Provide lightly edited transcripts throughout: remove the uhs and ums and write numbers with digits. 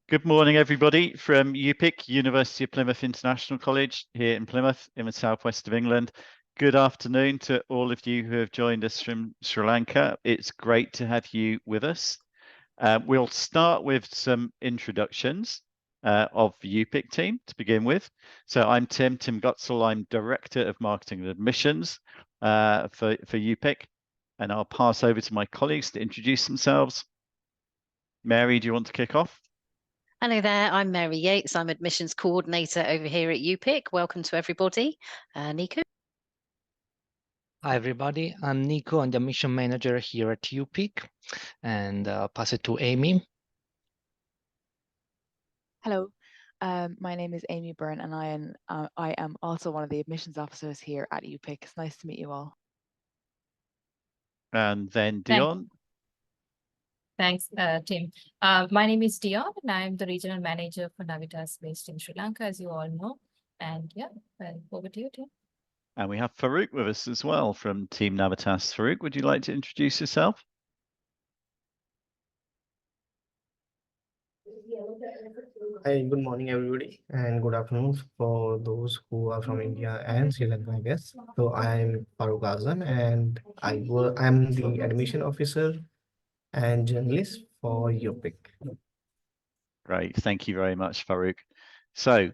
Good morning, everybody, from UPIC, University of Plymouth International College, here in Plymouth, in the southwest of England. Good afternoon to all of you who have joined us from Sri Lanka. It's great to have you with us. We'll start with some introductions of the UPIC team to begin with. So I'm Tim Gutzel. I'm Director of Marketing and Admissions for UPIC, and I'll pass over to my colleagues to introduce themselves. Mary, do you want to kick off? Hello there, I'm Mary Yates. I'm Admissions Coordinator over here at UPIC. Welcome to everybody. Nico? Hi, everybody. I'm Nico. I'm the Admission Manager here at UPIC, and I'll pass it to Amy. Hello, my name is Amy Byrne, and I am also one of the admissions officers here at UPIC. It's nice to meet you all. And then Dion. Thanks, Tim. My name is Dion, and I'm the Regional Manager for Navitas based in Sri Lanka, as you all know. And yeah, over to you, Tim. And we have Farouk with us as well from Team Navitas. Farouk, would you like to introduce yourself? Hi, good morning, everybody, and good afternoon for those who are from India and Sri Lanka, I guess. So I'm Farooq Azam, and I'm the admission officer and journalist for UPIC. Great, thank you very much, Farouk. So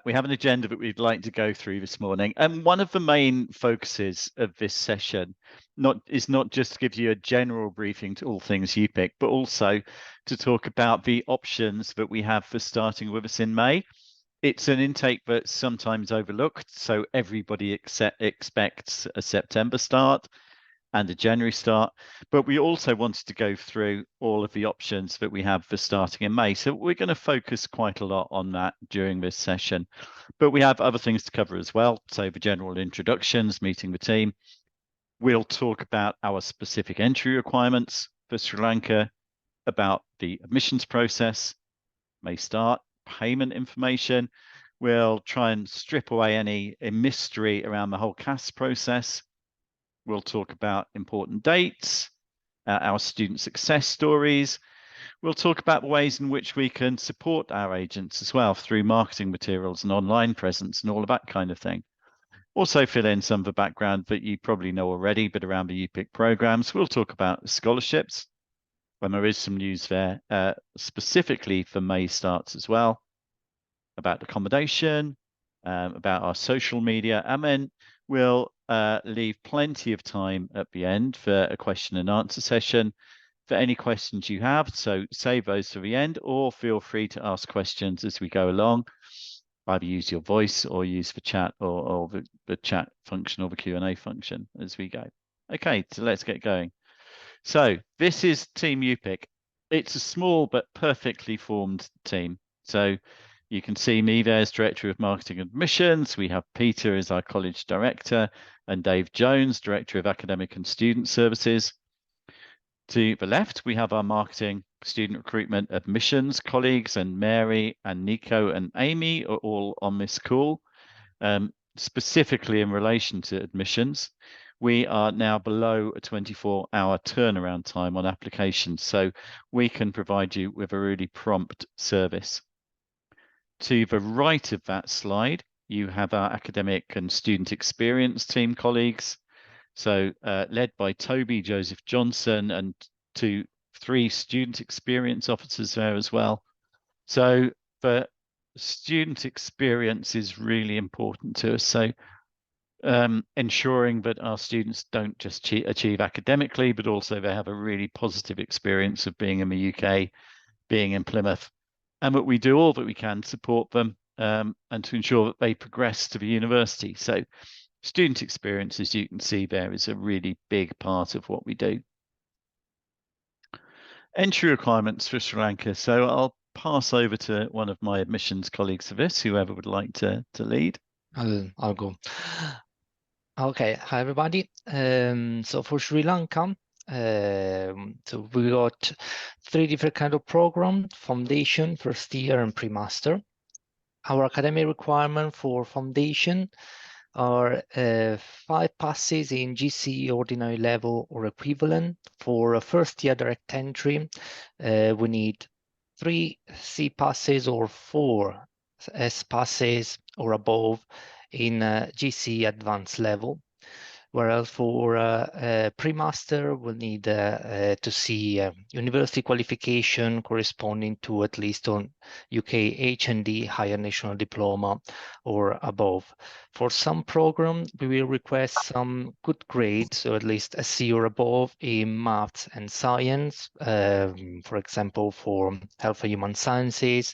we have an agenda that we'd like to go through this morning, and one of the main focuses of this session is not just to give you a general briefing to all things UPIC, but also to talk about the options that we have for starting with us in May. It's an intake that's sometimes overlooked, so everybody expects a September start and a January start, but we also wanted to go through all of the options that we have for starting in May. So we're going to focus quite a lot on that during this session, but we have other things to cover as well. So the general introductions, meeting the team. We'll talk about our specific entry requirements for Sri Lanka, about the admissions process, May start, payment information. We'll try and strip away any mystery around the whole CAS process. We'll talk about important dates, our student success stories. We'll talk about the ways in which we can support our agents as well through marketing materials and online presence and all of that kind of thing. Also fill in some of the background that you probably know already, but around the UPIC programs. We'll talk about scholarships, when there is some news there, specifically for May starts as well, about accommodation, about our social media, and then we'll leave plenty of time at the end for a question and answer session for any questions you have. So save those for the end, or feel free to ask questions as we go along. Either use your voice or use the chat or the chat function or the Q&A function as we go. Okay, so let's get going. So this is Team UPIC. It's a small but perfectly formed team. So you can see me there as Director of Marketing and Admissions. We have Peter as our College Director and Dave Jones, Director of Academic and Student Services. To the left, we have our Marketing, Student Recruitment, Admissions colleagues, and Mary and Nico and Amy are all on this call. Specifically in relation to admissions, we are now below a 24-hour turnaround time on applications, so we can provide you with a really prompt service. To the right of that slide, you have our academic and student experience team colleagues. So led by Toby Joseph Johnson and 3 student experience officers there as well. So the student experience is really important to us. So ensuring that our students don't just achieve academically, but also they have a really positive experience of being in the UK, being in Plymouth, and that we do all that we can to support them and to ensure that they progress to the university. So student experience, as you can see there, is a really big part of what we do. Entry requirements for Sri Lanka. So I'll pass over to one of my admissions colleagues for this, whoever would like to lead. I'll go. Okay, hi everybody. So for Sri Lanka, so we got 3 different kind of program: foundation, first year, and pre-master. Our academic requirement for foundation are 5 passes in GCE ordinary level or equivalent. For a first year direct entry, we need 3 C passes or 4 S passes or above in GC advanced level. Whereas for pre-master, we'll need to see university qualification corresponding to at least on UK H&D higher national diploma or above. For some programs, we will request some good grades, so at least a C or above in maths and science, for example, for health and human sciences,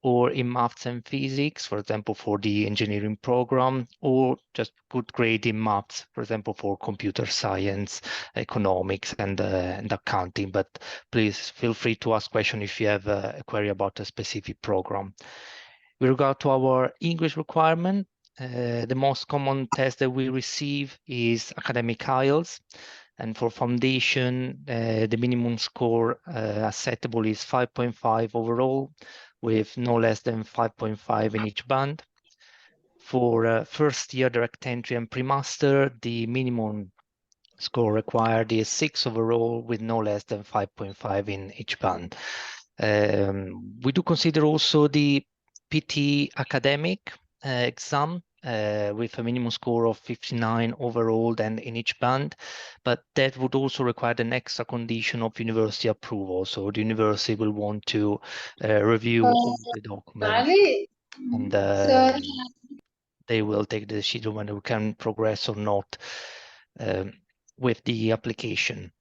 or in maths and physics, for example, for the engineering program, or just good grade in maths, for example, for computer science, economics, and accounting. But please feel free to ask questions if you have a query about a specific program. With regard to our English requirement, the most common test that we receive is academic IELTS. And for foundation, the minimum score acceptable is 5.5 overall, with no less than 5.5 in each band. For first year direct entry and pre-master, the minimum score required is 6 overall, with no less than 5.5 in each band. We do consider also the PT academic exam with a minimum score of 59 overall and in each band, but that would also require an extra condition of university approval. So the university will want to review all the documents, and they will take the decision when we can progress or not with the application.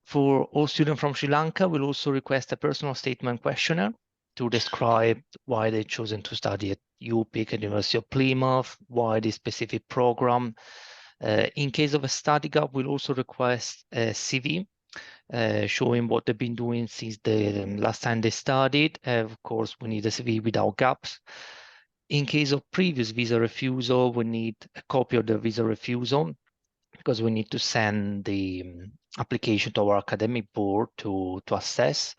For all students from Sri Lanka, we'll also request a personal statement questionnaire to describe why they've chosen to study at UPIC and University of Plymouth, why this specific program. In case of a study gap, we'll also request a CV showing what they've been doing since the last time they studied. Of course, we need a CV without gaps. In case of previous visa refusal, we need a copy of the visa refusal, because we need to send the application to our academic board to assess.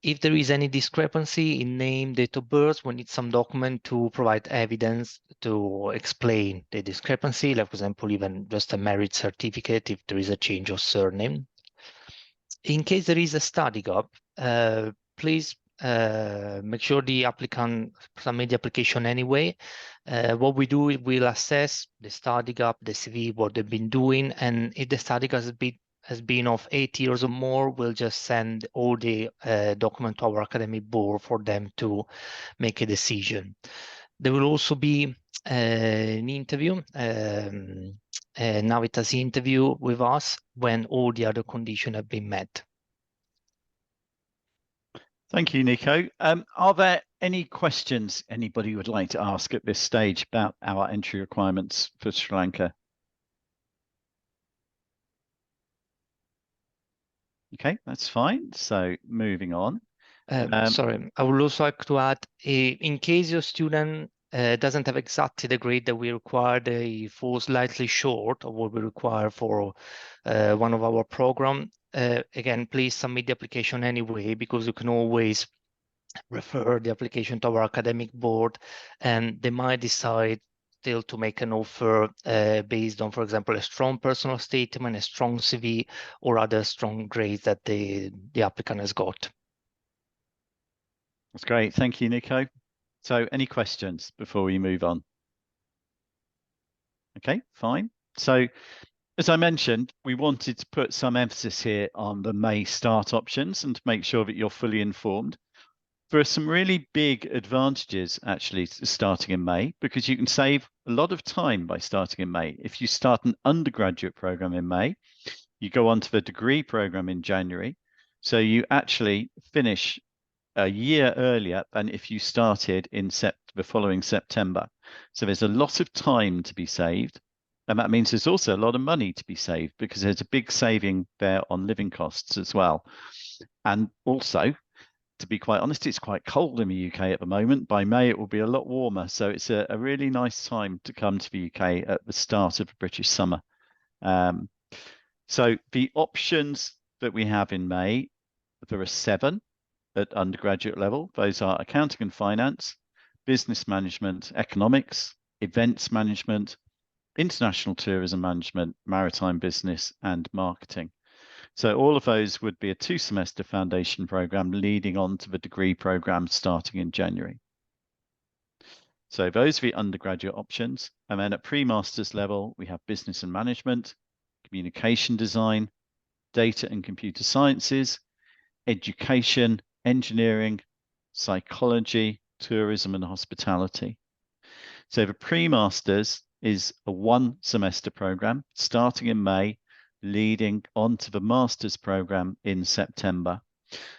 If there is any discrepancy in name, date of birth, we need some document to provide evidence to explain the discrepancy, like for example, even just a marriage certificate if there is a change of surname. In case there is a study gap, please make sure the applicant submit the application anyway. What we do is we'll assess the study gap, the CV, what they've been doing, and if the study gap has been of 8 years or more, we'll just send all the document to our academic board for them to make a decision. There will also be an interview, a Navitas interview with us when all the other conditions have been met. Thank you, Nico. Are there any questions anybody would like to ask at this stage about our entry requirements for Sri Lanka? Okay, that's fine. So moving on. Sorry, I would also like to add, in case your student doesn't have exactly the grade that we require, they fall slightly short of what we require for one of our program. Again, please submit the application anyway, because you can always refer the application to our academic board, and they might decide still to make an offer based on, for example, a strong personal statement, a strong CV, or other strong grades that the applicant has got. That's great. Thank you, Nico. So any questions before we move on? Okay, fine. So as I mentioned, we wanted to put some emphasis here on the May start options and to make sure that you're fully informed. There are some really big advantages actually to starting in May, because you can save a lot of time by starting in May. If you start an undergraduate program in May, you go on to the degree program in January. So you actually finish a year earlier than if you started in the following September. So there's a lot of time to be saved. And that means there's also a lot of money to be saved, because there's a big saving there on living costs as well. And also, to be quite honest, it's quite cold in the UK at the moment. By May, it will be a lot warmer. So it's a really nice time to come to the UK at the start of the British summer. So the options that we have in May, there are 7 at undergraduate level. Those are accounting and finance, business management, economics, events management, international tourism management, maritime business, and marketing. So all of those would be a 2-semester foundation program leading on to the degree program starting in January. So those are the undergraduate options. And then at pre-master's level, we have business and management, communication design, data and computer sciences, education, engineering, psychology, tourism and hospitality. So the pre-masters is a 1-semester program starting in May, leading on to the master's program in September.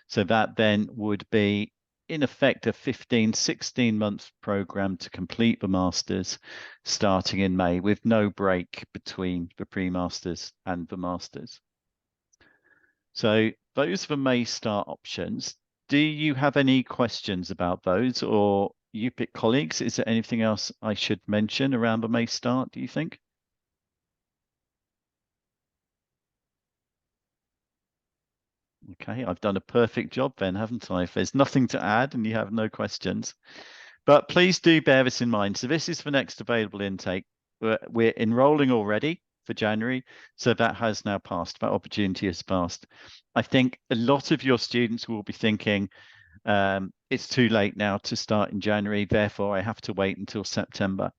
So that then would be in effect a 16-month program to complete the masters starting in May with no break between the pre-masters and the masters. So those are the May start options. Do you have any questions about those, or UPIC colleagues? Is there anything else I should mention around the May start, do you think? Okay, I've done a perfect job then, haven't I? If there's nothing to add and you have no questions. But please do bear this in mind. So this is the next available intake. We're enrolling already for January, so that has now passed. That opportunity has passed. I think a lot of your students will be thinking, it's too late now to start in January, therefore I have to wait until September.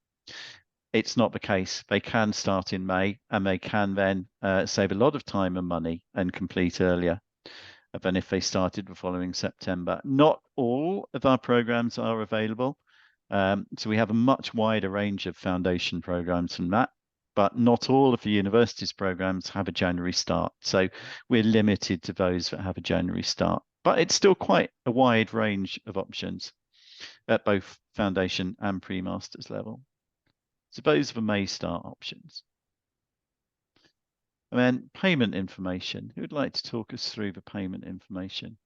It's not the case. They can start in May, and they can then save a lot of time and money and complete earlier than if they started the following September. Not all of our programs are available. So we have a much wider range of foundation programs than that, but not all of the university's programs have a January start. So we're limited to those that have a January start, but it's still quite a wide range of options at both foundation and pre-masters level. So those are the May start options. And then payment information. Who would like to talk us through the payment information?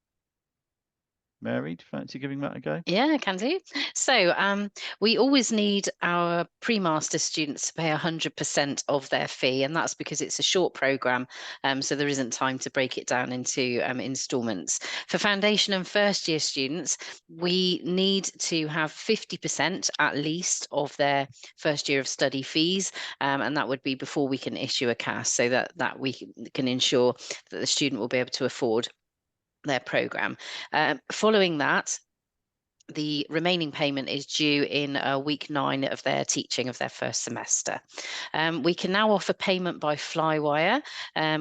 Mary, do you fancy giving that a go? Yeah, I can do. So we always need our pre-master students to pay 100% of their fee, and that's because it's a short program, so there isn't time to break it down into instalments. For foundation and first year students, we need to have 50% at least of their first year of study fees, and that would be before we can issue a CAS, so that we can ensure that the student will be able to afford their program. Following that, the remaining payment is due in week 9 of their teaching of their first semester. We can now offer payment by Flywire,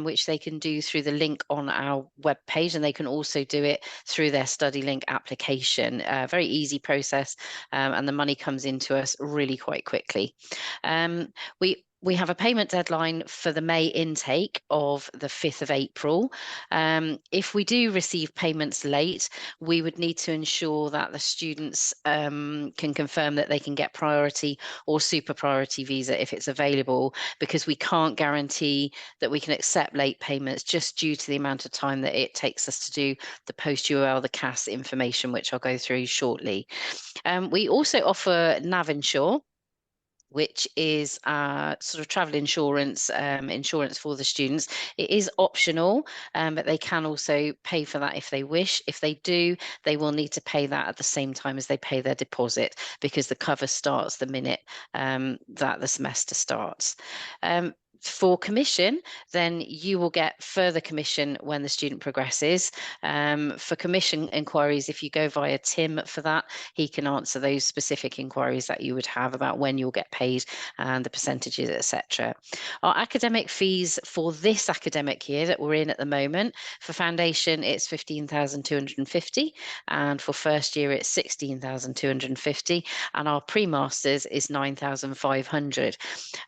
which they can do through the link on our webpage, and they can also do it through their StudyLink application. Very easy process, and the money comes into us really quite quickly. We have a payment deadline for the May intake of the 5th of April. If we do receive payments late, we would need to ensure that the students can confirm that they can get priority or super priority visa if it's available, because we can't guarantee that we can accept late payments just due to the amount of time that it takes us to do the post-UL, the CAS information, which I'll go through shortly. We also offer NavInsure, which is sort of travel insurance, insurance for the students. It is optional, but they can also pay for that if they wish. If they do, they will need to pay that at the same time as they pay their deposit, because the cover starts the minute that the semester starts. For commission, then you will get further commission when the student progresses. For commission inquiries, if you go via Tim for that, he can answer those specific inquiries that you would have about when you'll get paid and the percentages, etc. Our academic fees for this academic year that we're in at the moment, for foundation it's 15,250, and for first year it's 16,250, and our pre-masters is 9,500.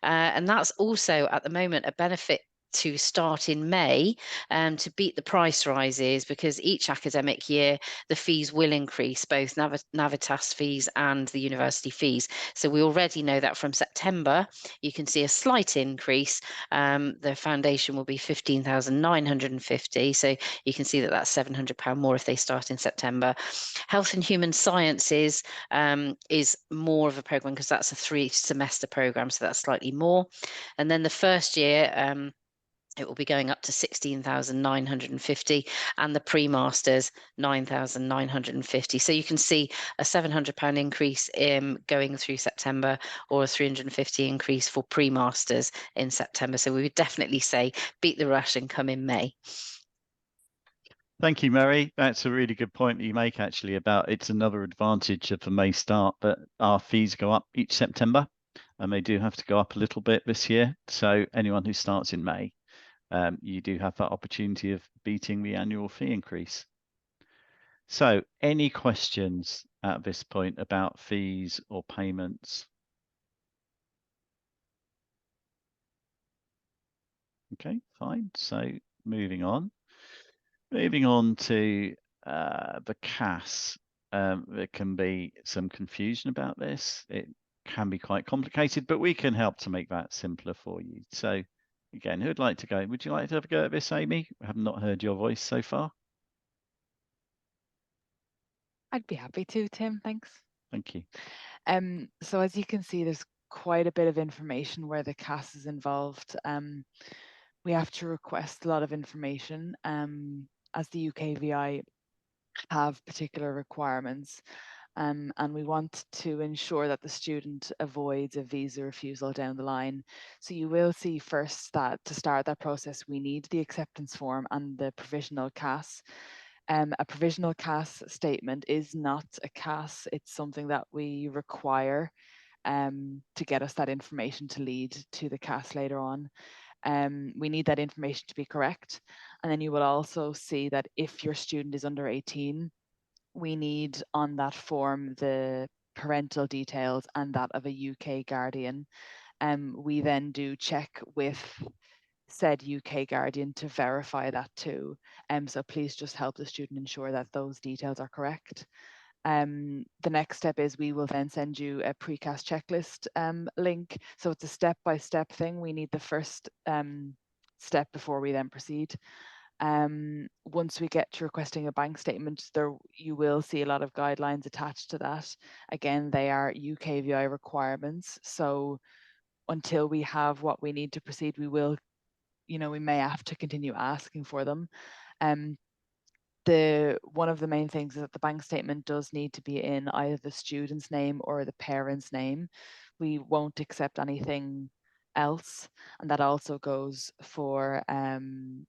And that's also at the moment a benefit to start in May to beat the price rises, because each academic year the fees will increase, both Navitas fees and the university fees. So we already know that from September you can see a slight increase. The foundation will be 15,950, so you can see that that's £700 more if they start in September. Health and Human Sciences is more of a program because that's a 3-semester program, so that's slightly more. And then the first year it will be going up to 16,950, and the pre-masters 9,950. So you can see a £700 increase going through September, or a 350 increase for pre-masters in September. So we would definitely say beat the rush and come in May. Thank you, Mary. That's a really good point that you make, actually, about it's another advantage of the May start, but our fees go up each September, and they do have to go up a little bit this year. So anyone who starts in May, you do have that opportunity of beating the annual fee increase. So any questions at this point about fees or payments? Okay, fine. So moving on. Moving on to the CAS, there can be some confusion about this. It can be quite complicated, but we can help to make that simpler for you. So again, who'd like to go? Would you like to have a go at this, Amy? I have not heard your voice so far. I'd be happy to, Tim, thanks. Thank you. So as you can see, there's quite a bit of information where the CAS is involved. We have to request a lot of information as the UKVI have particular requirements. And we want to ensure that the student avoids a visa refusal down the line. So you will see first that to start that process, we need the acceptance form and the provisional CAS. A provisional CAS statement is not a CAS, it's something that we require to get us that information to lead to the CAS later on. We need that information to be correct. And then you will also see that if your student is under 18, we need on that form the parental details and that of a UK guardian. We then do check with said UK guardian to verify that too. So please just help the student ensure that those details are correct. The next step is we will then send you a precast checklist link. So it's a step-by-step thing. We need the first step before we then proceed. Once we get to requesting a bank statement, there you will see a lot of guidelines attached to that. Again, they are UKVI requirements. So until we have what we need to proceed, we will, we may have to continue asking for them. One of the main things is that the bank statement does need to be in either the student's name or the parent's name. We won't accept anything else, and that also goes for and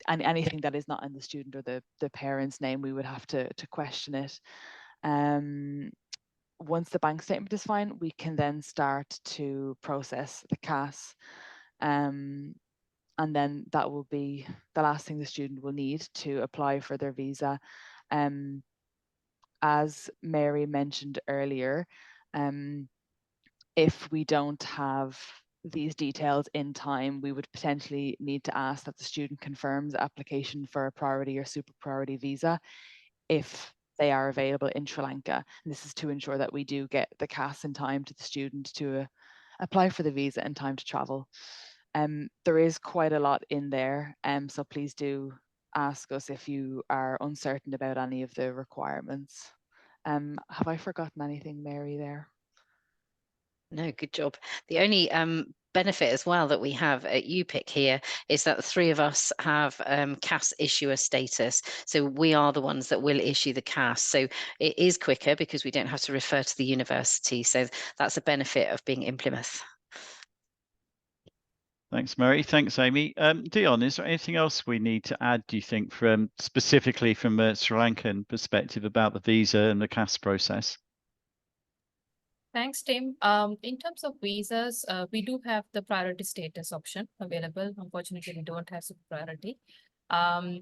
anything that is not in the student or the parent's name. We would have to question it. Once the bank statement is fine, we can then start to process the CAS. And then that will be the last thing the student will need to apply for their visa. As Mary mentioned earlier, if we don't have these details in time, we would potentially need to ask that the student confirms application for a priority or super priority visa if they are available in Sri Lanka. And this is to ensure that we do get the CAS in time to the student to apply for the visa in time to travel. There is quite a lot in there, so please do ask us if you are uncertain about any of the requirements. Have I forgotten anything, Mary, there? No, good job. The only benefit as well that we have at UPIC here is that the three of us have CAS issuer status. So we are the ones that will issue the CAS. So it is quicker because we don't have to refer to the university. So that's a benefit of being in Plymouth. Thanks, Mary. Thanks, Amy. Dion, is there anything else we need to add, do you think, specifically from a Sri Lankan perspective about the visa and the CAS process? Thanks, Tim. In terms of visas, we do have the priority status option available. Unfortunately, we don't have super priority.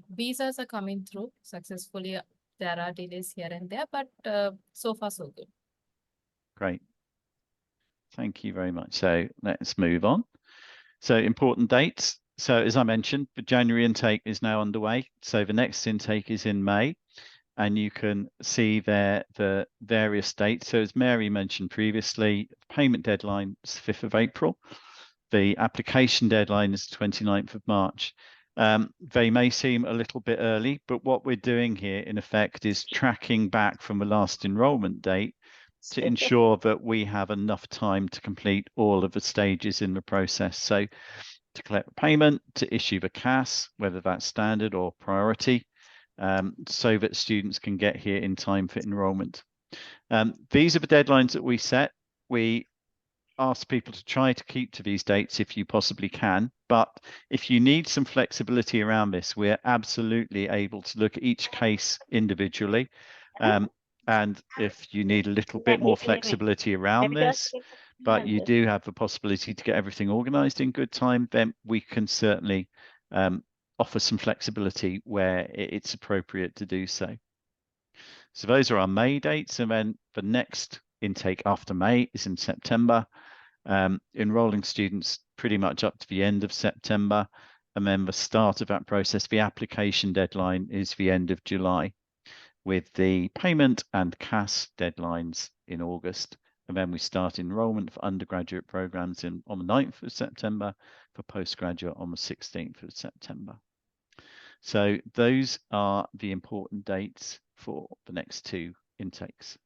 Visas are coming through successfully. There are delays here and there, but so far so good. Great. Thank you very much. So let's move on. So important dates. So as I mentioned, the January intake is now underway. So the next intake is in May, and you can see there the various dates. So as Mary mentioned previously, the payment deadline is 5th of April. The application deadline is 29th of March. They may seem a little bit early, but what we're doing here in effect is tracking back from the last enrollment date to ensure that we have enough time to complete all of the stages in the process. So to collect the payment, to issue the CAS, whether that's standard or priority, so that students can get here in time for enrollment. These are the deadlines that we set. We ask people to try to keep to these dates if you possibly can. But if you need some flexibility around this, we're absolutely able to look at each case individually. And if you need a little bit more flexibility around this, but you do have the possibility to get everything organized in good time, then we can certainly offer some flexibility where it's appropriate to do so. So those are our May dates, and then the next intake after May is in September. Enrolling students pretty much up to the end of September, and then the start of that process, the application deadline is the end of July, with the payment and CAS deadlines in August. And then we start enrolment for undergraduate programs on the 9th of September, for postgraduate on the 16th of September. So those are the important dates for the next 2 intakes.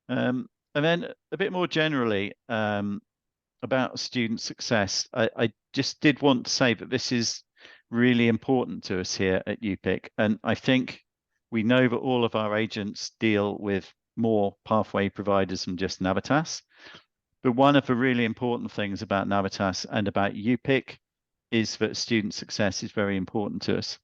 And then a bit more generally about student success, I just did want to say that this is really important to us here at UPIC. And I think we know that all of our agents deal with more pathway providers than just Navitas. But one of the really important things about Navitas and about UPIC is that student success is very important to us.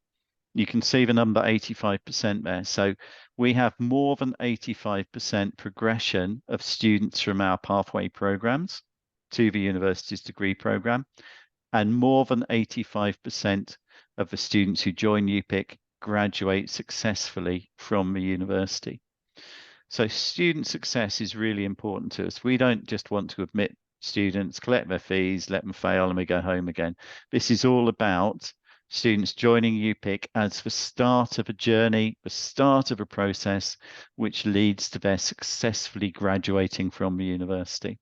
You can see the number 85% there. So we have more than 85% progression of students from our pathway programs to the university's degree program, and more than 85% of the students who join UPIC graduate successfully from the university. So student success is really important to us. We don't just want to admit students, collect their fees, let them fail, and we go home again. This is all about students joining UPIC as the start of a journey, the start of a process which leads to their successfully graduating from the university.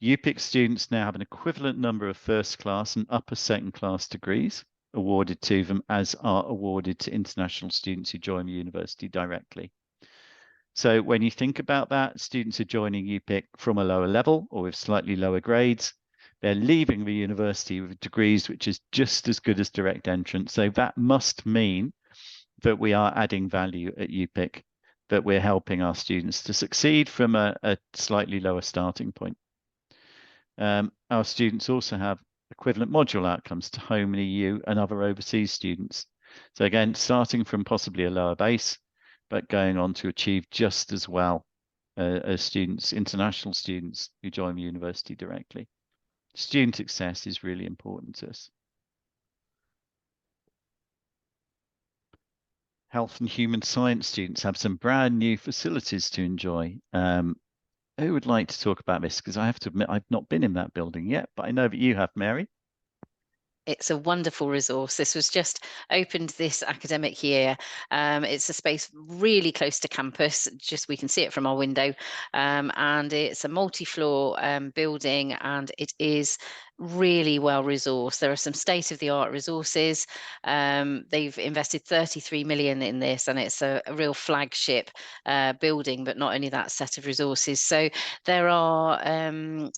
UPIC students now have an equivalent number of first class and upper second class degrees awarded to them as are awarded to international students who join the university directly. So when you think about that, students are joining UPIC from a lower level or with slightly lower grades. They're leaving the university with degrees which is just as good as direct entrance. So that must mean that we are adding value at UPIC, that we're helping our students to succeed from a slightly lower starting point. Our students also have equivalent module outcomes to home and EU and other overseas students. So again, starting from possibly a lower base, but going on to achieve just as well as students, international students who join the university directly. Student success is really important to us. Health and human science students have some brand new facilities to enjoy. Who would like to talk about this? Because I have to admit, I've not been in that building yet, but I know that you have, Mary. It's a wonderful resource. This was just opened this academic year. It's a space really close to campus, just we can see it from our window. And it's a multi-floor building, and it is really well resourced. There are some state-of-the-art resources. They've invested 33 million in this, and it's a real flagship building, but not only that, set of resources. So there are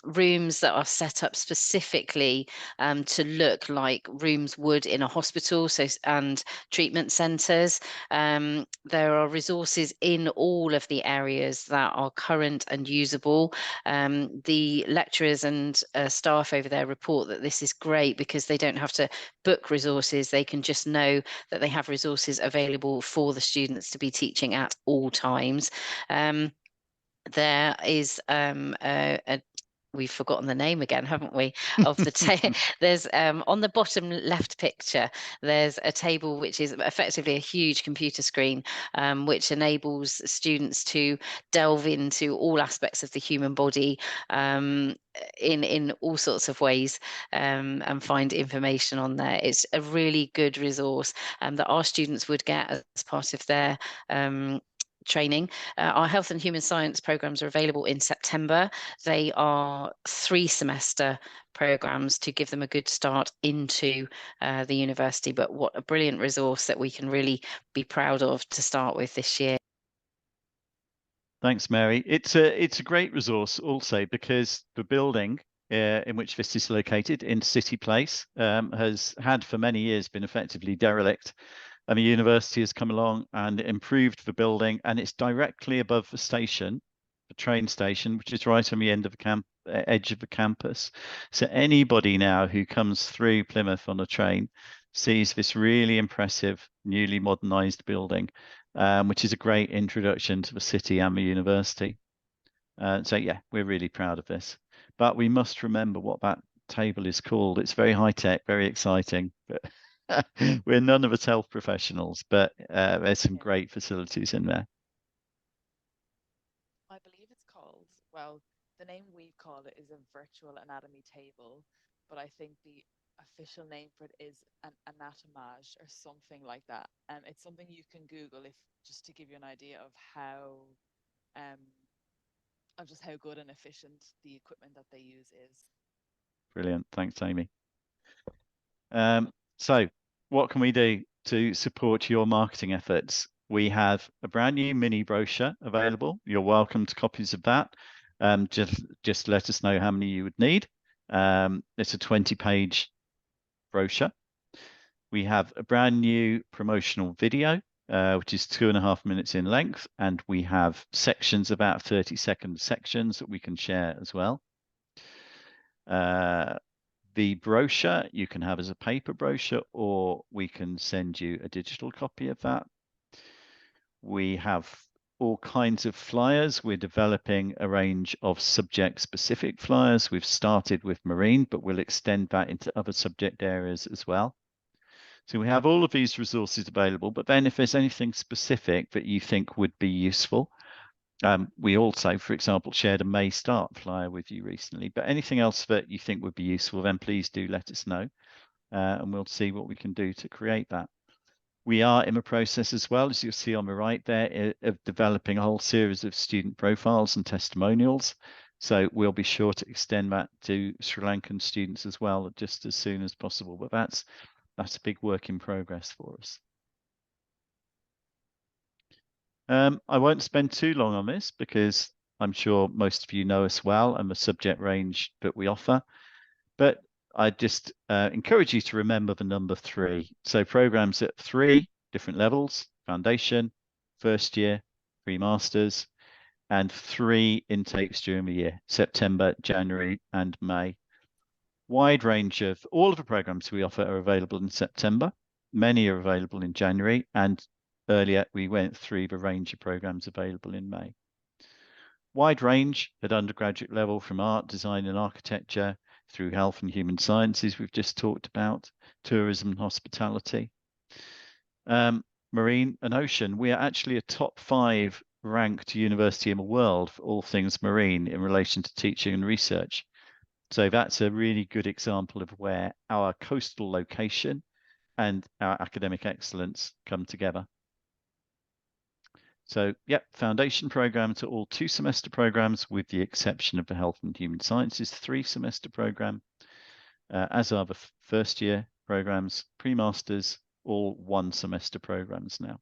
rooms that are set up specifically to look like rooms would in a hospital, and treatment centres. There are resources in all of the areas that are current and usable. The lecturers and staff over there report that this is great because they don't have to book resources. They can just know that they have resources available for the students to be teaching at all times. There is we've forgotten the name again, haven't we, of the there's on the bottom left picture, there's a table which is effectively a huge computer screen, which enables students to delve into all aspects of the human body in all sorts of ways, and find information on there. It's a really good resource that our students would get as part of their training. Our health and human science programs are available in September. They are 3-semester programs to give them a good start into the university, but what a brilliant resource that we can really be proud of to start with this year. Thanks, Mary. It's a great resource also because the building in which this is located in City Place has had for many years been effectively derelict. And the university has come along and improved the building, and it's directly above the station a train station, which is right on the end of the edge of the campus. So anybody now who comes through Plymouth on a train sees this really impressive, newly modernised building, which is a great introduction to the city and the university. So yeah, we're really proud of this. But we must remember what that table is called. It's very high tech, very exciting, but we're none of us health professionals, but there's some great facilities in there. I believe it's called, well, the name we call it is a virtual anatomy table, but I think the official name for it is an anatomage or something like that. It's something you can Google if just to give you an idea of how just how good and efficient the equipment that they use is. Brilliant. Thanks, Amy. So what can we do to support your marketing efforts? We have a brand new mini brochure available. You're welcome to copies of that. Just let us know how many you would need. It's a 20-page brochure. We have a brand new promotional video, which is 2.5 minutes in length, and we have sections, about 30-second sections that we can share as well. The brochure you can have as a paper brochure, or we can send you a digital copy of that. We have all kinds of flyers. We're developing a range of subject-specific flyers. We've started with marine, but we'll extend that into other subject areas as well. So we have all of these resources available, but then if there's anything specific that you think would be useful, we also, for example, shared a May Start flyer with you recently, but anything else that you think would be useful, then please do let us know, and we'll see what we can do to create that. We are in the process as well, as you'll see on the right there, of developing a whole series of student profiles and testimonials. So we'll be sure to extend that to Sri Lankan students as well, just as soon as possible, but that's a big work in progress for us. I won't spend too long on this because I'm sure most of you know us well and the subject range that we offer, but I just encourage you to remember the number 3. So programs at 3 different levels: foundation, first year, 3 masters, and 3 intakes during the year: September, January, and May. Wide range of all of the programs we offer are available in September. Many are available in January, and earlier we went through the range of programs available in May. Wide range at undergraduate level, from art, design and architecture through health and human sciences we've just talked about, tourism and hospitality. Marine and ocean, we are actually a top 5 ranked university in the world for all things marine in relation to teaching and research. So that's a really good example of where our coastal location and our academic excellence come together. So, yep, foundation programs are all 2-semester programs, with the exception of the health and human sciences 3-semester program, as are the first year programs. Pre-masters, all 1-semester programs now.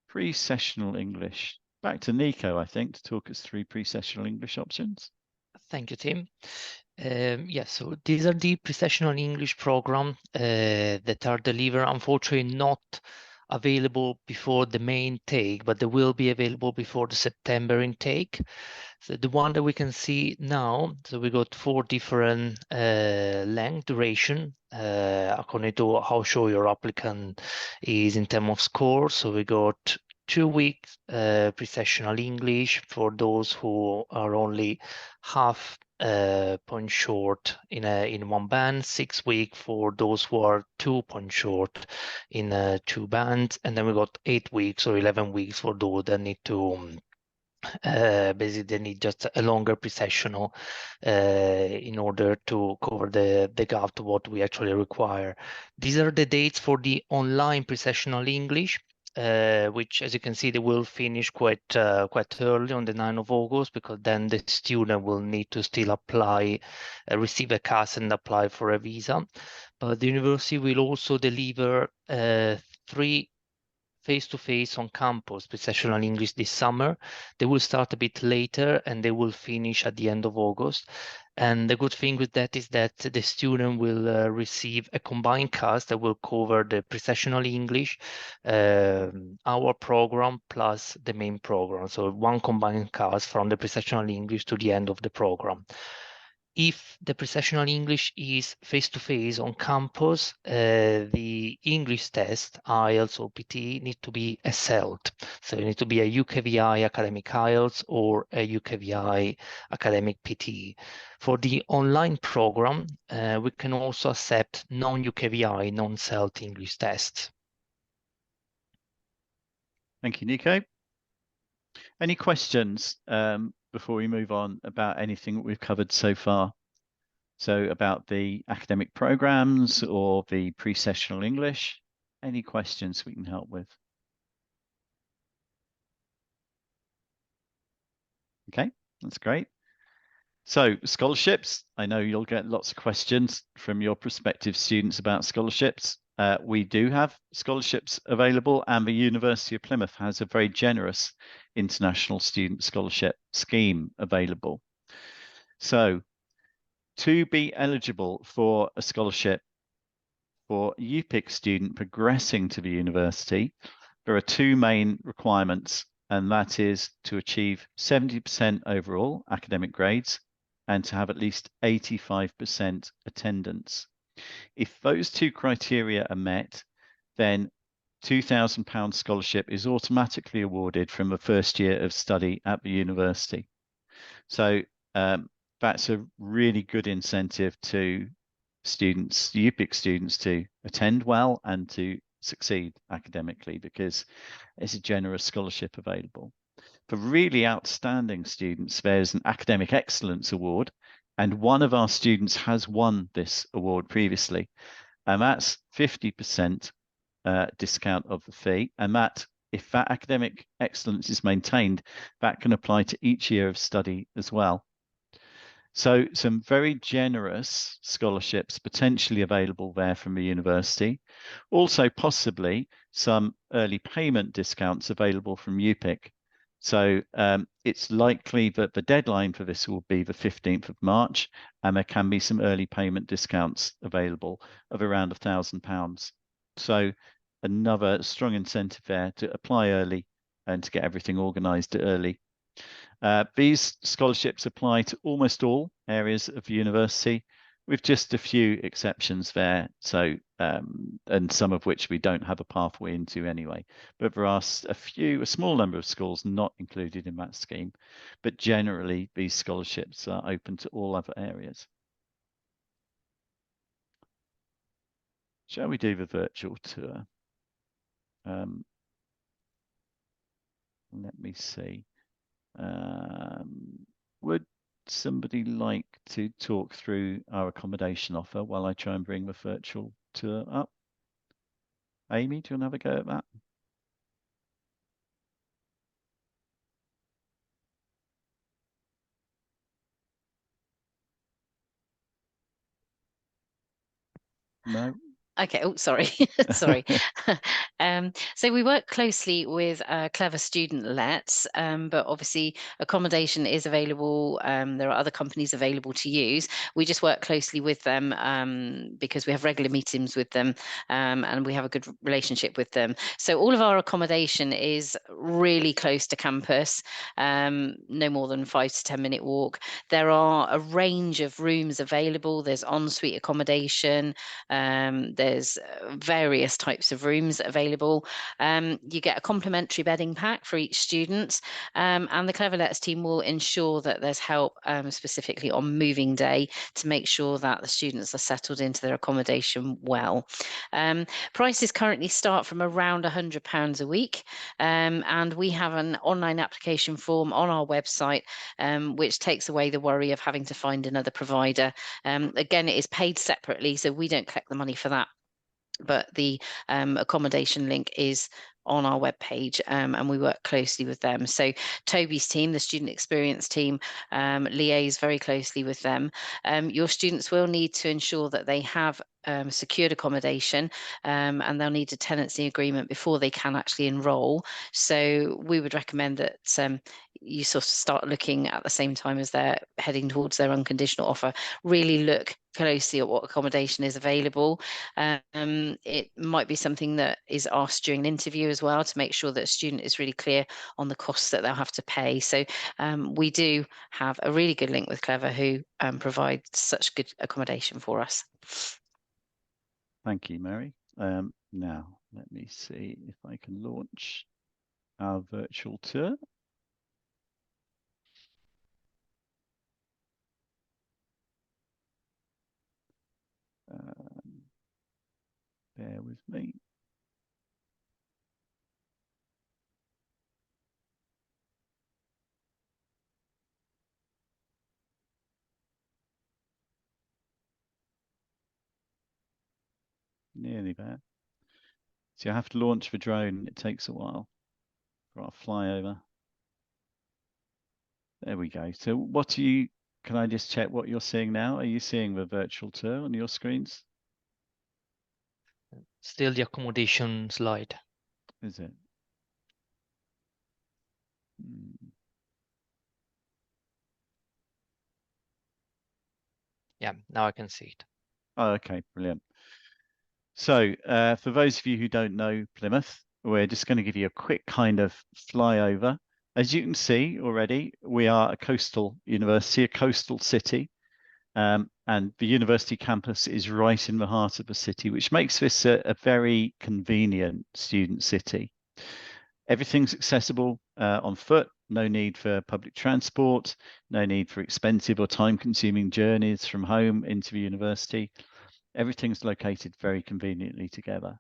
Pre-sessional English. Back to Nico, I think, to talk us through pre-sessional English options. Thank you, Tim. Yes, so these are the pre-sessional English program that are delivered, unfortunately not available before the May intake, but they will be available before the September intake. So the one that we can see now, so we got 4 different length, duration, according to how sure your applicant is in terms of score. So we got 2 weeks pre-sessional English for those who are only half point short in one band, 6 weeks for those who are 2 points short in 2 bands, and then we got 8 weeks or 11 weeks for those that need to basically they need just a longer pre-sessional in order to cover the gap to what we actually require. These are the dates for the online pre-sessional English, which, as you can see, they will finish quite early on the 9th of August, because then the student will need to still apply, receive a CAS and apply for a visa. But the university will also deliver 3 face-to-face on campus pre-sessional English this summer. They will start a bit later and they will finish at the end of August. And the good thing with that is that the student will receive a combined course that will cover the pre-sessional English, our program plus the main program. So one combined course from the pre-sessional English to the end of the program. If the pre-sessional English is face-to-face on campus, the English test, IELTS or PT, need to be excelled. So you need to be a UKVI academic IELTS or a UKVI academic PT. For the online program, we can also accept non-UKVI, non-CELT English tests. Thank you, Nico. Any questions before we move on about anything that we've covered so far? So about the academic programs or the pre-sessional English? Any questions we can help with? Okay, that's great. So scholarships, I know you'll get lots of questions from your prospective students about scholarships. We do have scholarships available, and the University of Plymouth has a very generous international student scholarship scheme available. So to be eligible for a scholarship for UPIC student progressing to the university, there are two main requirements, and that is to achieve 70% overall academic grades and to have at least 85% attendance. If those two criteria are met, then £2,000 scholarship is automatically awarded from the first year of study at the university. So that's a really good incentive to students, UPIC students, to attend well and to succeed academically, because there's a generous scholarship available. For really outstanding students, there's an Academic Excellence Award, and one of our students has won this award previously, and that's 50% discount of the fee, and that, if that academic excellence is maintained, that can apply to each year of study as well. So some very generous scholarships potentially available there from the university. Also possibly some early payment discounts available from UPIC. So it's likely that the deadline for this will be the 15th of March, and there can be some early payment discounts available of around £1,000. So another strong incentive there to apply early and to get everything organised early. These scholarships apply to almost all areas of the university, with just a few exceptions there. So, and some of which we don't have a pathway into anyway. But there are a small number of schools not included in that scheme. But generally, these scholarships are open to all other areas. Shall we do the virtual tour? Let me see. Would somebody like to talk through our accommodation offer while I try and bring the virtual tour up? Amy, do you want to have a go at that? No? Okay, oh, sorry, sorry. So we work closely with Clever Student Lets, but obviously accommodation is available. There are other companies available to use. We just work closely with them because we have regular meetings with them and we have a good relationship with them. So all of our accommodation is really close to campus, no more than 5 to 10 minute walk. There are a range of rooms available. There's ensuite accommodation. There's various types of rooms available. You get a complimentary bedding pack for each student, and the Clever Lets team will ensure that there's help specifically on moving day to make sure that the students are settled into their accommodation well. Prices currently start from around £100 a week, and we have an online application form on our website which takes away the worry of having to find another provider. Again, it is paid separately, so we don't collect the money for that, but the accommodation link is on our webpage, and we work closely with them. So Toby's team, the student experience team, liaise very closely with them. Your students will need to ensure that they have secured accommodation, and they'll need a tenancy agreement before they can actually enrol. So we would recommend that you sort of start looking at the same time as they're heading towards their unconditional offer. Really look closely at what accommodation is available. It might be something that is asked during an interview as well, to make sure that a student is really clear on the costs that they'll have to pay. So we do have a really good link with Clever, who provides such good accommodation for us. Thank you, Mary. Now, let me see if I can launch our virtual tour. Bear with me. Nearly there. So you have to launch the drone. It takes a while for our flyover. There we go. So what are you, can I just check what you're seeing now? Are you seeing the virtual tour on your screens? Still the accommodation slide. Is it? Yeah, now I can see it. Oh, okay, brilliant. So for those of you who don't know Plymouth, we're just going to give you a quick kind of flyover. As you can see already, we are a coastal university, a coastal city. And the university campus is right in the heart of the city, which makes this a very convenient student city. Everything's accessible on foot, no need for public transport, no need for expensive or time-consuming journeys from home into the university. Everything's located very conveniently together.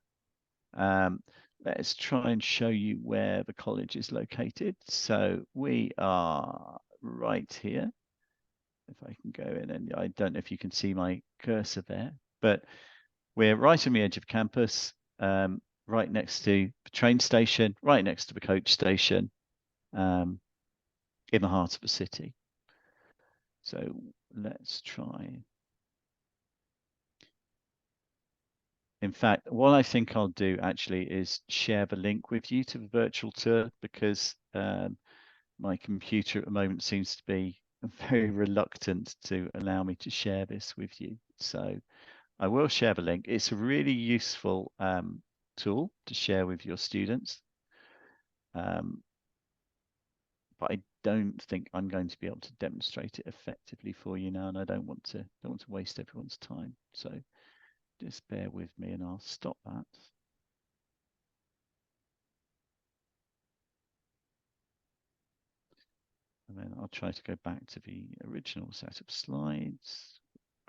Let's try and show you where the college is located. So we are right here. If I can go in, and I don't know if you can see my cursor there, but we're right on the edge of campus, right next to the train station, right next to the coach station, in the heart of the city. So let's try. In fact, what I think I'll do actually is share the link with you to the virtual tour, because my computer at the moment seems to be very reluctant to allow me to share this with you. So I will share the link. It's a really useful tool to share with your students. But I don't think I'm going to be able to demonstrate it effectively for you now, and I don't want to waste everyone's time. So just bear with me and I'll stop that. And then I'll try to go back to the original set of slides.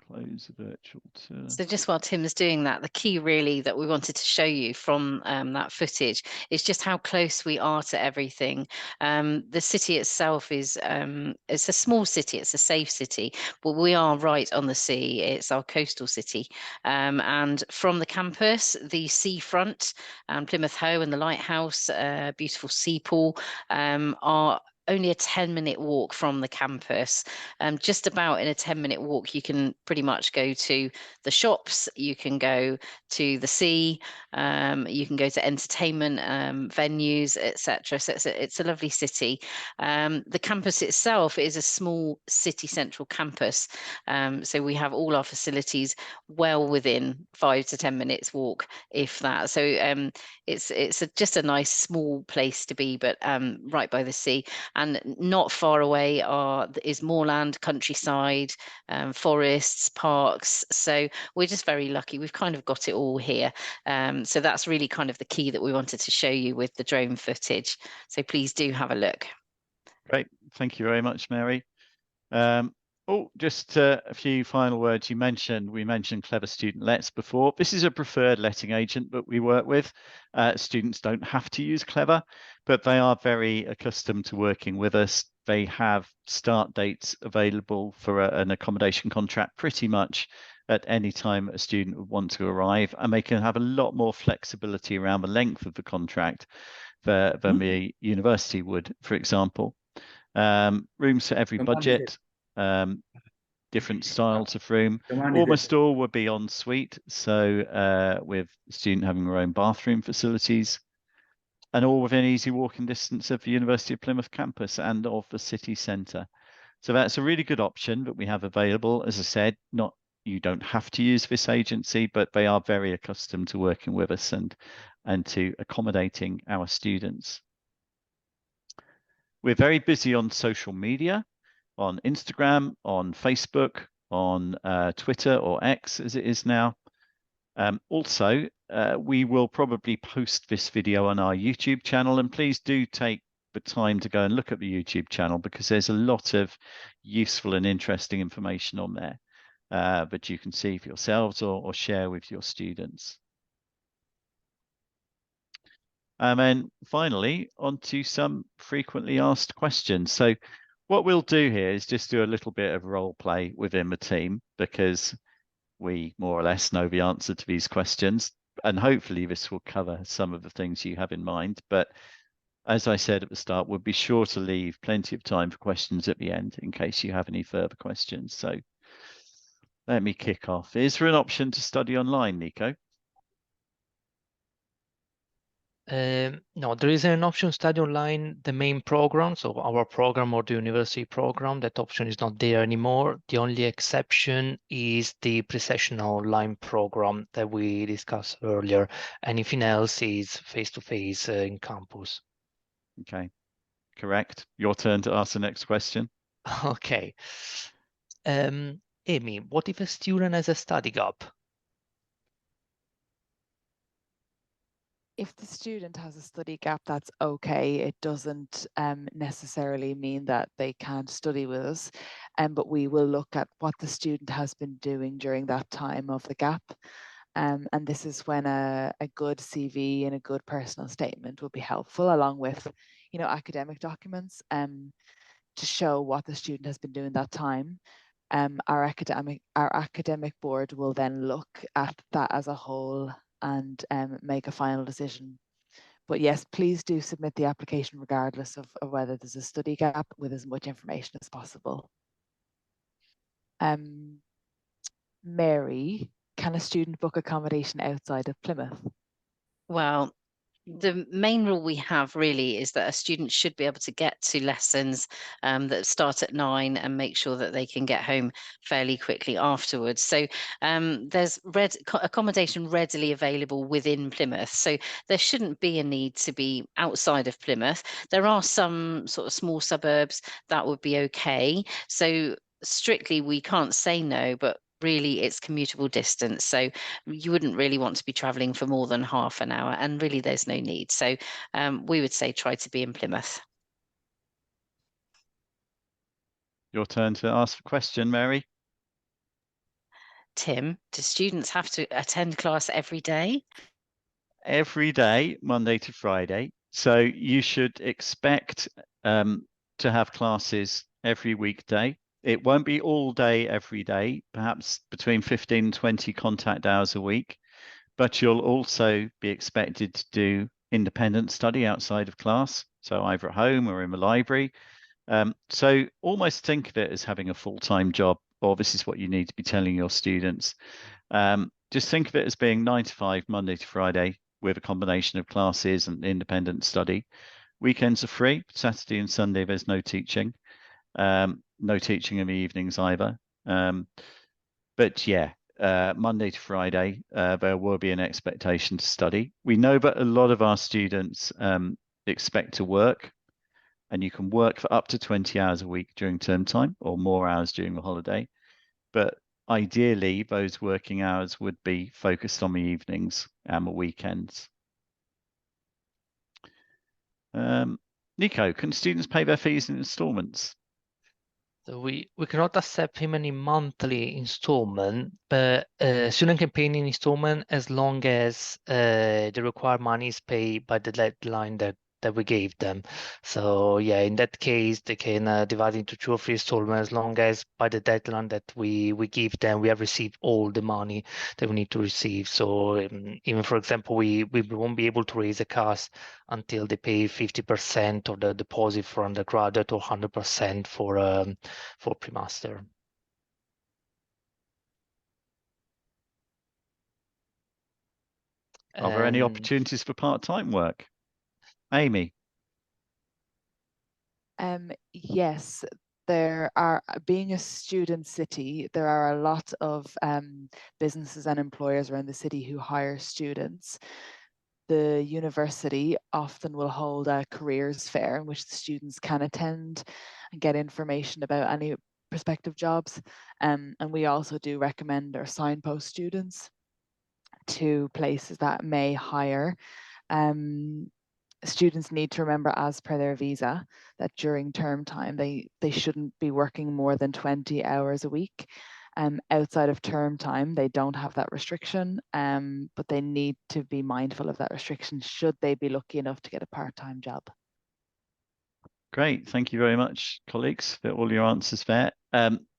Close the virtual tour. So just while Tim's doing that, the key really that we wanted to show you from that footage is just how close we are to everything. The city itself is, it's a small city, it's a safe city, but we are right on the sea. It's our coastal city. And from the campus, the seafront, Plymouth Hoe and the Lighthouse, beautiful sea pool, are only a 10-minute walk from the campus. Just about in a 10-minute walk, you can pretty much go to the shops, you can go to the sea, you can go to entertainment venues, etc. So it's a lovely city. The campus itself is a small city central campus. So we have all our facilities well within 5 to 10 minutes walk, if that. So it's just a nice small place to be, but right by the sea. And not far away is moorland, countryside, forests, parks. So we're just very lucky. We've kind of got it all here. So that's really kind of the key that we wanted to show you with the drone footage. So please do have a look. Great. Thank you very much, Mary. Oh, just a few final words. We mentioned Clever Student Lets before. This is a preferred letting agent that we work with. Students don't have to use Clever, but they are very accustomed to working with us. They have start dates available for an accommodation contract pretty much at any time a student would want to arrive, and they can have a lot more flexibility around the length of the contract than the university would, for example. Rooms for every budget, different styles of room. Almost all will be en suite, so with the student having their own bathroom facilities, and all within easy walking distance of the University of Plymouth campus and of the city centre. So that's a really good option that we have available. As I said, you don't have to use this agency, but they are very accustomed to working with us and to accommodating our students. We're very busy on social media, on Instagram, on Facebook, on Twitter or X as it is now. Also, we will probably post this video on our YouTube channel, and please do take the time to go and look at the YouTube channel, because there's a lot of useful and interesting information on there that you can see for yourselves or share with your students. And then finally, on to some frequently asked questions. So what we'll do here is just do a little bit of role play within the team, because we more or less know the answer to these questions. And hopefully this will cover some of the things you have in mind. But as I said at the start, we'll be sure to leave plenty of time for questions at the end in case you have any further questions. So let me kick off. Is there an option to study online, Nico? No, there is an option study online, the main program, so our program or the university program. That option is not there anymore. The only exception is the pre-sessional online program that we discussed earlier. Anything else is face-to-face in campus. Okay, correct. Your turn to ask the next question. Okay. Amy, what if a student has a study gap? If the student has a study gap, that's okay. It doesn't necessarily mean that they can't study with us, but we will look at what the student has been doing during that time of the gap. And this is when a good CV and a good personal statement would be helpful, along with, academic documents to show what the student has been doing that time. Our academic board will then look at that as a whole and make a final decision. But yes, please do submit the application regardless of whether there's a study gap, with as much information as possible. Mary, can a student book accommodation outside of Plymouth? Well, the main rule we have really is that a student should be able to get to lessons that start at 9 and make sure that they can get home fairly quickly afterwards. So there's accommodation readily available within Plymouth. So there shouldn't be a need to be outside of Plymouth. There are some sort of small suburbs that would be okay. So strictly, we can't say no, but really it's commutable distance, so you wouldn't really want to be traveling for more than half an hour, and really there's no need. So we would say try to be in Plymouth. Your turn to ask the question, Mary. Tim, do students have to attend class every day? Every day, Monday to Friday. So you should expect to have classes every weekday. It won't be all day, every day, perhaps between 15 and 20 contact hours a week, but you'll also be expected to do independent study outside of class, so either at home or in the library. So almost think of it as having a full-time job, or this is what you need to be telling your students. Just think of it as being 9 to 5, Monday to Friday, with a combination of classes and independent study. Weekends are free. Saturday and Sunday, there's no teaching. No teaching in the evenings either. But yeah, Monday to Friday, there will be an expectation to study. We know that a lot of our students expect to work, and you can work for up to 20 hours a week during term time, or more hours during the holiday. But ideally, those working hours would be focused on the evenings and the weekends. Nico, can students pay their fees in installments? So we cannot accept payment in monthly installment, but student can pay in installment as long as the required money is paid by the deadline that we gave them. So yeah, in that case, they can divide into 2 or 3 installments as long as by the deadline that we give them, we have received all the money that we need to receive. So even, for example, we won't be able to raise a CAS until they pay 50% of the deposit for undergraduate or 100% for pre-master. Are there any opportunities for part-time work? Amy? Yes, there are, being a student city, there are a lot of businesses and employers around the city who hire students. The university often will hold a careers fair in which the students can attend and get information about any prospective jobs. And we also do recommend or signpost students to places that may hire. Students need to remember, as per their visa, that during term time they shouldn't be working more than 20 hours a week. Outside of term time, they don't have that restriction, but they need to be mindful of that restriction should they be lucky enough to get a part-time job. Great, thank you very much, colleagues, for all your answers there.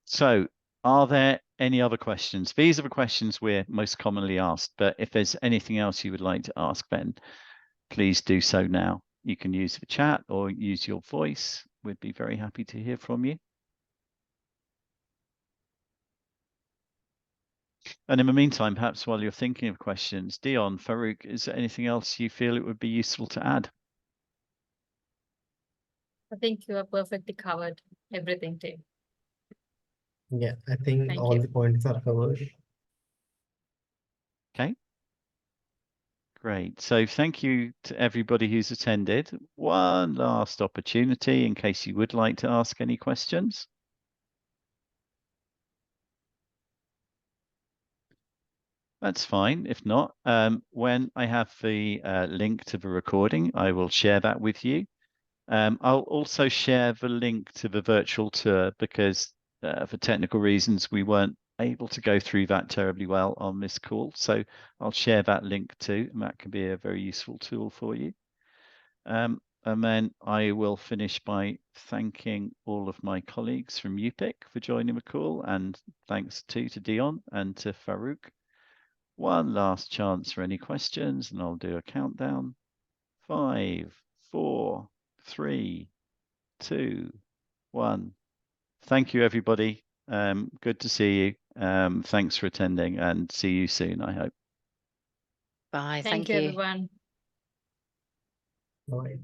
So are there any other questions? These are the questions we're most commonly asked, but if there's anything else you would like to ask, then please do so now. You can use the chat or use your voice. We'd be very happy to hear from you. And in the meantime, perhaps while you're thinking of questions, Dion, Farouk, is there anything else you feel it would be useful to add? I think you have perfectly covered everything, Tim. Yeah, I think Thank all you. the points are covered. Okay. Great. So thank you to everybody who's attended. One last opportunity in case you would like to ask any questions. That's fine. If not, when I have the link to the recording, I will share that with you. I'll also share the link to the virtual tour because for technical reasons, we weren't able to go through that terribly well on this call. So I'll share that link too, and that can be a very useful tool for you. And then I will finish by thanking all of my colleagues from UPIC for joining the call, and thanks to Dion and to Farouk. One last chance for any questions, and I'll do a countdown. 5, 4, 3, 2, 1. Thank you, everybody. Good to see you. Thanks for attending, and see you soon, I hope. Bye. Thank you, everyone. Bye.